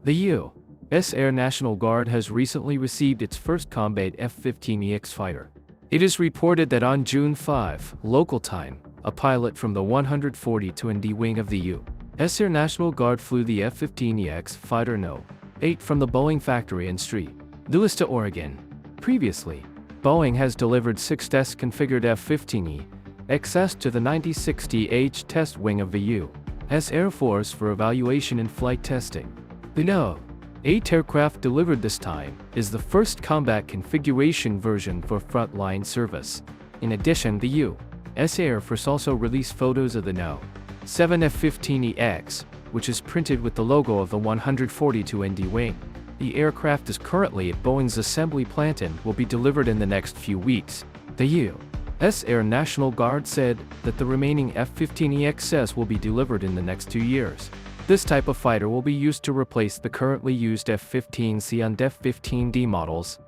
The U.S. Air National Guard has recently received its first combat F-15EX fighter. It is reported that on June 5, local time, a pilot from the 142nd wing of the U.S. Air National Guard flew the F-15EX fighter No. 8 from the Boeing factory in St. Louis to Oregon. Previously, Boeing has delivered 6 test-configured F-15EXs to the 9060H test wing of the U.S. Air Force for evaluation and flight testing. The No. 8 aircraft delivered this time is the first combat configuration version for frontline service. In addition, the U.S. Air Force also released photos of the No. 7 F-15EX, which is printed with the logo of the 142nd wing. The aircraft is currently at Boeing's assembly plant and will be delivered in the next few weeks. The U.S. Air National Guard said that the remaining F-15EXs will be delivered in the next 2 years. This type of fighter will be used to replace the currently used F-15C and F-15D models.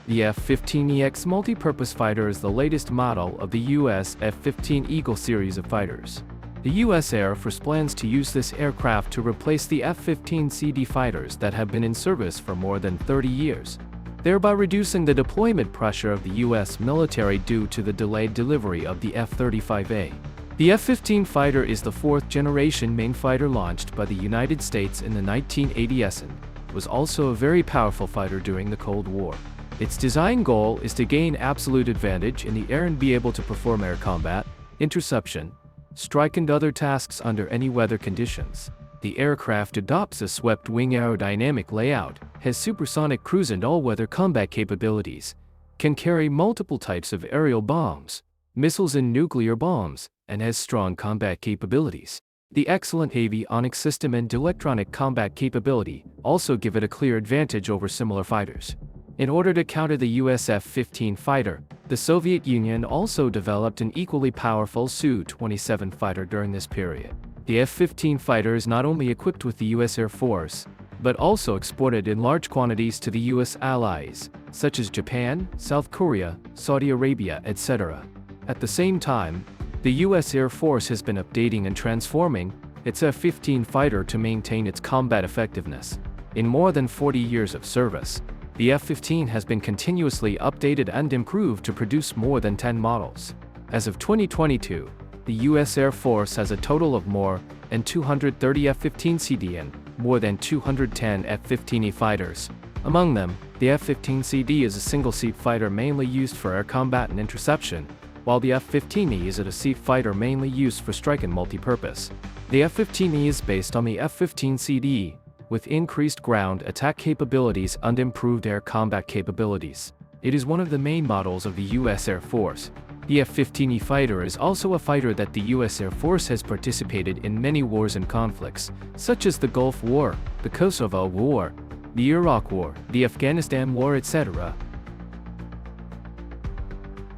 The F-15EX multi-purpose fighter is the latest model of the U.S. F-15 Eagle series of fighters. The U.S. Air Force plans to use this aircraft to replace the F-15CD fighters that have been in service for more than 30 years, thereby reducing the deployment pressure of the U.S. military due to the delayed delivery of the F-35A. The F-15 fighter is the fourth-generation main fighter launched by the United States in the 1980s and was also a very powerful fighter during the Cold War. Its design goal is to gain absolute advantage in the air and be able to perform air combat, interception, strike and other tasks under any weather conditions. The aircraft adopts a swept-wing aerodynamic layout, has supersonic cruise and all-weather combat capabilities, can carry multiple types of aerial bombs, missiles and nuclear bombs, and has strong combat capabilities. The excellent avionics system and electronic combat capability also give it a clear advantage over similar fighters. In order to counter the US F-15 fighter, the Soviet Union also developed an equally powerful Su-27 fighter during this period. The F-15 fighter is not only equipped with the US Air Force, but also exported in large quantities to the US allies, such as Japan, South Korea, Saudi Arabia, etc. At the same time, the US Air Force has been updating and transforming its F-15 fighter to maintain its combat effectiveness. In more than 40 years of service, the F-15 has been continuously updated and improved to produce more than 10 models. As of 2022, the US Air Force has a total of more than 230 F-15CD and more than 210 F-15E fighters. Among them, the F-15CD is a single-seat fighter mainly used for air combat and interception, while the F-15E is a seat fighter mainly used for strike and multi-purpose. The F-15E is based on the F-15CD, with increased ground attack capabilities and improved air combat capabilities. It is one of the main models of the US Air Force. The F-15E fighter is also a fighter that the US Air Force has participated in many wars and conflicts, such as the Gulf War, the Kosovo War, the Iraq War, the Afghanistan War, etc.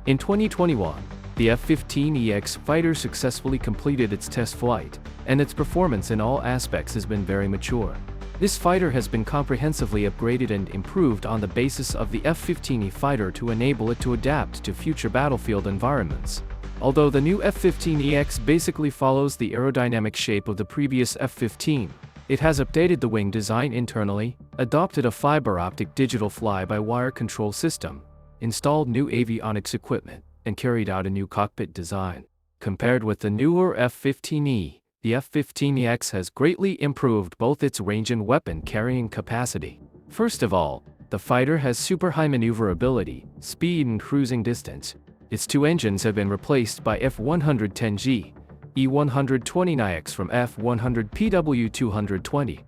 In 2021, the F-15EX fighter successfully completed its test flight, and its performance in all aspects has been very mature. This fighter has been comprehensively upgraded and improved on the basis of the F-15E fighter to enable it to adapt to future battlefield environments. Although the new F-15EX basically follows the aerodynamic shape of the previous F-15, it has updated the wing design internally, adopted a fiber-optic digital fly-by-wire control system, installed new avionics equipment, and carried out a new cockpit design. Compared with the newer F-15E, the F-15EX has greatly improved both its range and weapon carrying capacity. First of all, the fighter has super high maneuverability, speed and cruising distance. Its 2 engines have been replaced by F-110G, E-120EX from F-100PW220,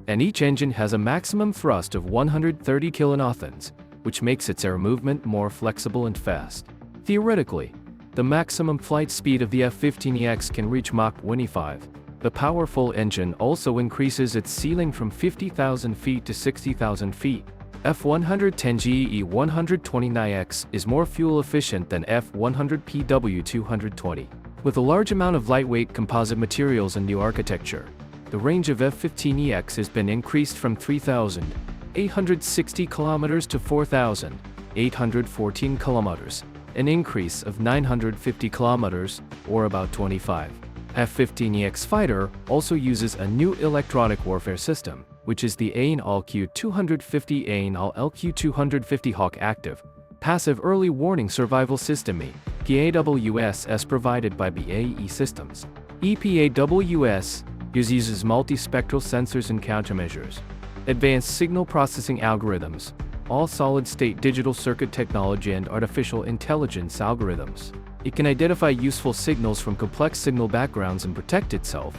and each engine has a maximum thrust of 130 kilonewtons, which makes its air movement more flexible and fast. Theoretically, the maximum flight speed of the F-15EX can reach Mach 25. The powerful engine also increases its ceiling from 50,000 feet to 60,000 feet. F-110G E-120EX is more fuel efficient than F-100PW220. With a large amount of lightweight composite materials and new architecture, the range of F-15EX has been increased from 3,860 kilometers to 4,814 kilometers, an increase of 950 kilometers, or about 25. F-15EX fighter also uses a new electronic warfare system, which is the aeronautical Hawk Active Passive Early Warning Survival System EPAWS as provided by BAE Systems. EPAWS uses multispectral sensors and countermeasures, advanced signal processing algorithms, all-solid-state digital circuit technology and artificial intelligence algorithms. It can identify useful signals from complex signal backgrounds and protect itself,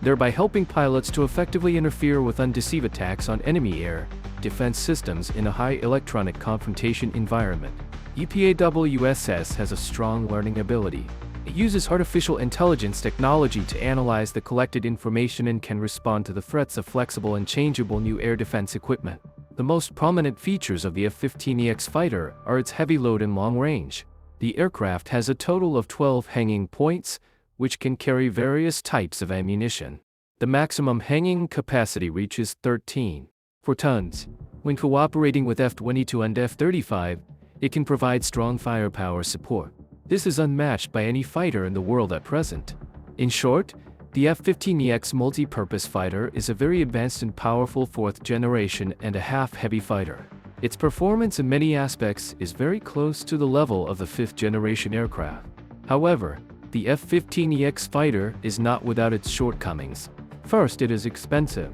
thereby helping pilots to effectively interfere with undeceive attacks on enemy air defense systems in a high electronic confrontation environment. EPAWS has a strong learning ability. It uses artificial intelligence technology to analyze the collected information and can respond to the threats of flexible and changeable new air defense equipment. The most prominent features of the F-15EX fighter are its heavy load and long range. The aircraft has a total of 12 hanging points, which can carry various types of ammunition. The maximum hanging capacity reaches 13 tons. When cooperating with F-22 and F-35, it can provide strong firepower support. This is unmatched by any fighter in the world at present. In short, the F-15EX multi-purpose fighter is a very advanced and powerful fourth generation and a half-heavy fighter. Its performance in many aspects is very close to the level of the fifth generation aircraft. However, the F-15EX fighter is not without its shortcomings. First, it is expensive.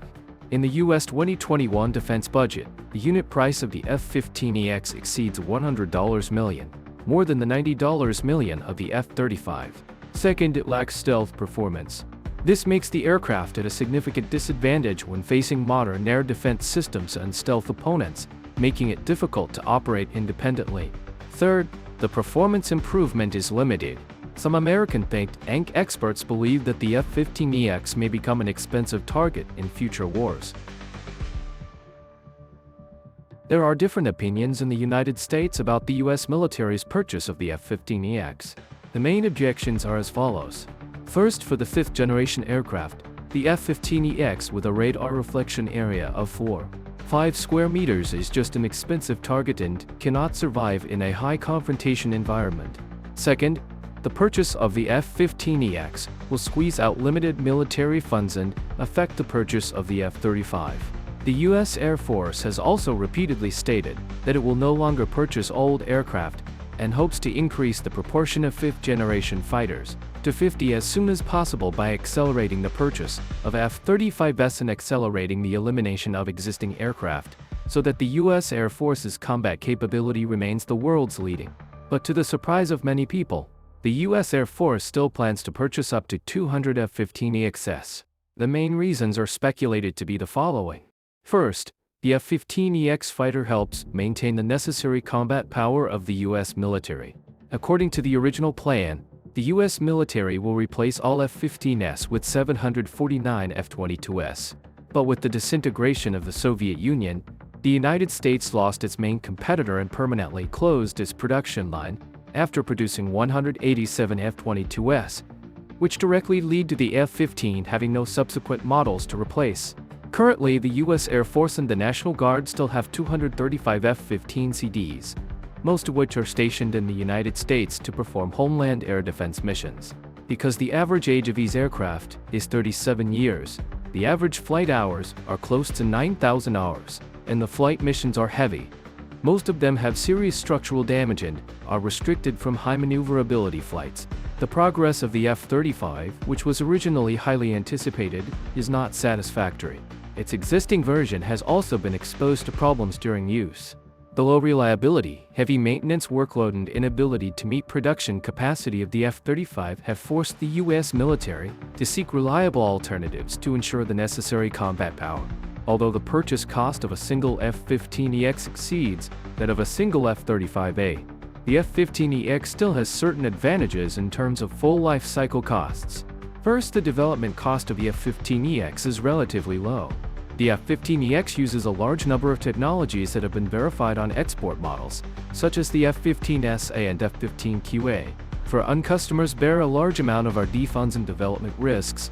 In the US 2021 defense budget, the unit price of the F-15EX exceeds $100 million, more than the $90 million of the F-35. Second, it lacks stealth performance. This makes the aircraft at a significant disadvantage when facing modern air defense systems and stealth opponents, making it difficult to operate independently. Third, the performance improvement is limited. Some American think tank experts believe that the F-15EX may become an expensive target in future wars. There are different opinions in the United States about the US military's purchase of the F-15EX. The main objections are as follows. First, for the fifth generation aircraft, the F-15EX with a radar reflection area of 4.5 square meters is just an expensive target and cannot survive in a high confrontation environment. Second, the purchase of the F-15EX will squeeze out limited military funds and affect the purchase of the F-35. The U.S. Air Force has also repeatedly stated that it will no longer purchase old aircraft and hopes to increase the proportion of fifth-generation fighters to 50 as soon as possible by accelerating the purchase of F-35s and accelerating the elimination of existing aircraft, so that the U.S. Air Force's combat capability remains the world's leading. But to the surprise of many people, the U.S. Air Force still plans to purchase up to 200 F-15EXs. The main reasons are speculated to be the following. First, the F-15EX fighter helps maintain the necessary combat power of the U.S. military. According to the original plan, the U.S. military will replace all F-15s with 749 F-22s. But with the disintegration of the Soviet Union, the United States lost its main competitor and permanently closed its production line after producing 187 F-22s, which directly lead to the F-15 having no subsequent models to replace. Currently, the U.S. Air Force and the National Guard still have 235 F-15CDs, most of which are stationed in the United States to perform homeland air defense missions. Because the average age of these aircraft is 37 years, the average flight hours are close to 9,000 hours, and the flight missions are heavy. Most of them have serious structural damage and are restricted from high maneuverability flights. The progress of the F-35, which was originally highly anticipated, is not satisfactory. Its existing version has also been exposed to problems during use. The low reliability, heavy maintenance workload and inability to meet production capacity of the F-35 have forced the U.S. military to seek reliable alternatives to ensure the necessary combat power. Although the purchase cost of a single F-15EX exceeds that of a single F-35A, the F-15EX still has certain advantages in terms of full life cycle costs. First, the development cost of the F-15EX is relatively low. The F-15EX uses a large number of technologies that have been verified on export models, such as the F-15SA and F-15QA. For customers bear a large amount of R&D funds and development risks,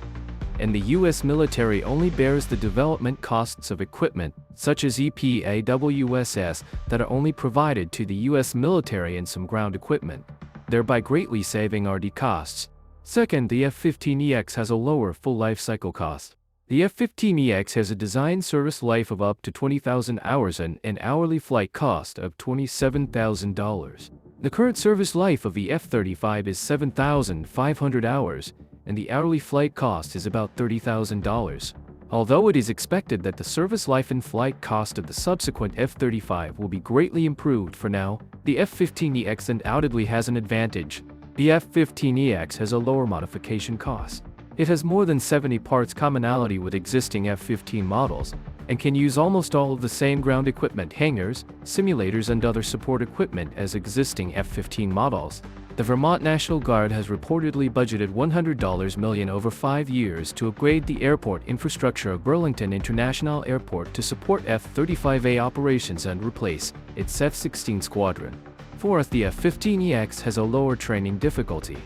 and the U.S. military only bears the development costs of equipment, such as EPAWS, that are only provided to the U.S. military and some ground equipment, thereby greatly saving R&D costs. Second, the F-15EX has a lower full life cycle cost. The F-15EX has a design service life of up to 20,000 hours and an hourly flight cost of $27,000. The current service life of the F-35 is 7,500 hours, and the hourly flight cost is about $30,000. Although it is expected that the service life and flight cost of the subsequent F-35 will be greatly improved for now, the F-15EX undoubtedly has an advantage. The F-15EX has a lower modification cost. It has more than 70 parts commonality with existing F-15 models, and can use almost all of the same ground equipment, hangars, simulators and other support equipment as existing F-15 models. The Vermont National Guard has reportedly budgeted $100 million over 5 years to upgrade the airport infrastructure of Burlington International Airport to support F-35A operations and replace its F-16 squadron. Fourth, the F-15EX has a lower training difficulty.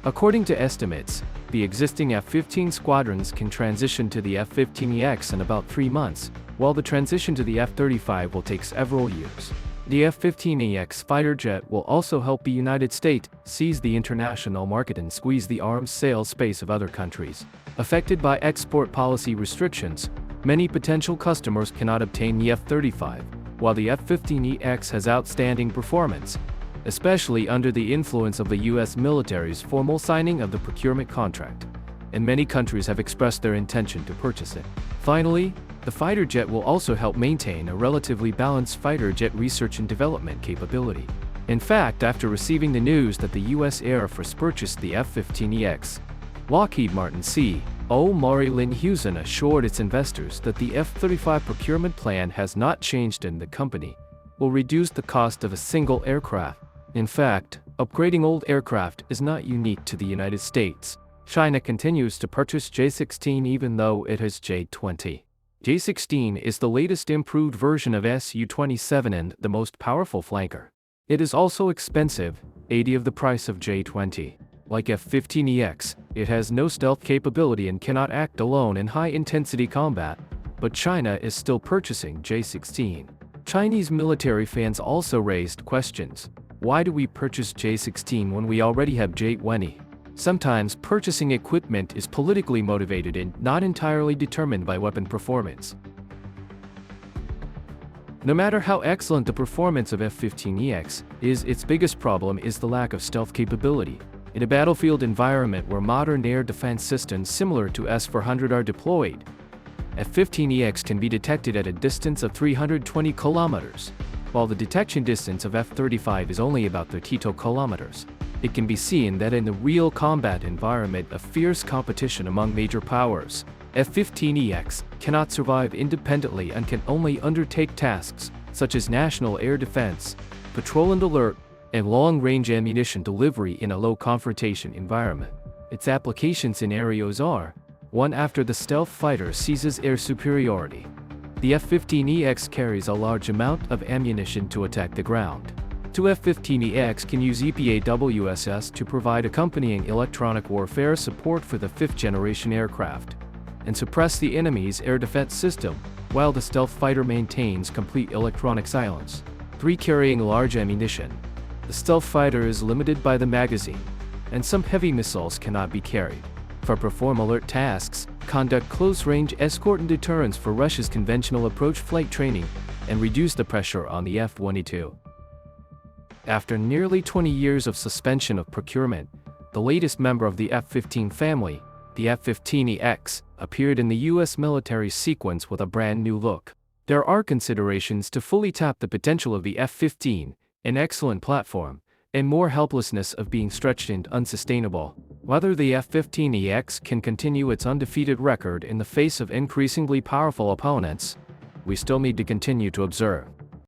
According to estimates, the existing F-15 squadrons can transition to the F-15EX in about 3 months, while the transition to the F-35 will take several years. The F-15EX fighter jet will also help the United States seize the international market and squeeze the arms sales space of other countries. Affected by export policy restrictions, many potential customers cannot obtain the F-35, while the F-15EX has outstanding performance, especially under the influence of the U.S. military's formal signing of the procurement contract, and many countries have expressed their intention to purchase it. Finally, the fighter jet will also help maintain a relatively balanced fighter jet research and development capability. In fact, after receiving the news that the U.S. Air Force purchased the F-15EX, Lockheed Martin CEO Maury Lynn Hewson assured its investors that the F-35 procurement plan has not changed and the company will reduce the cost of a single aircraft. In fact, upgrading old aircraft is not unique to the United States. China continues to purchase J-16 even though it has J-20. J-16 is the latest improved version of Su-27 and the most powerful flanker. It is also expensive, 80 of the price of J-20. Like F-15EX, it has no stealth capability and cannot act alone in high-intensity combat, but China is still purchasing J-16. Chinese military fans also raised questions. Why do we purchase J-16 when we already have J-20? Sometimes purchasing equipment is politically motivated and not entirely determined by weapon performance. No matter how excellent the performance of F-15EX is, its biggest problem is the lack of stealth capability. In a battlefield environment where modern air defense systems similar to S-400 are deployed, F-15EX can be detected at a distance of 320 kilometers, while the detection distance of F-35 is only about 32 kilometers. It can be seen that in the real combat environment of fierce competition among major powers, F-15EX cannot survive independently and can only undertake tasks such as national air defense, patrol and alert, and long-range ammunition delivery in a low-confrontation environment. Its application scenarios are: 1. After the stealth fighter seizes air superiority, the F-15EX carries a large amount of ammunition to attack the ground. 2. F-15EX can use EPAWSS to provide accompanying electronic warfare support for the 5th-generation aircraft, and suppress the enemy's air defense system, while the stealth fighter maintains complete electronic silence. 3. Carrying large ammunition. The stealth fighter is limited by the magazine, and some heavy missiles cannot be carried. Perform alert tasks, conduct close-range escort and deterrence for Russia's conventional approach flight training, and reduce the pressure on the F-22. After nearly 20 years of suspension of procurement, the latest member of the F-15 family, the F-15EX, appeared in the U.S. military sequence with a brand new look. There are considerations to fully tap the potential of the F-15, an excellent platform, and more helplessness of being stretched and unsustainable. Whether the F-15EX can continue its undefeated record in the face of increasingly powerful opponents, we still need to continue to observe.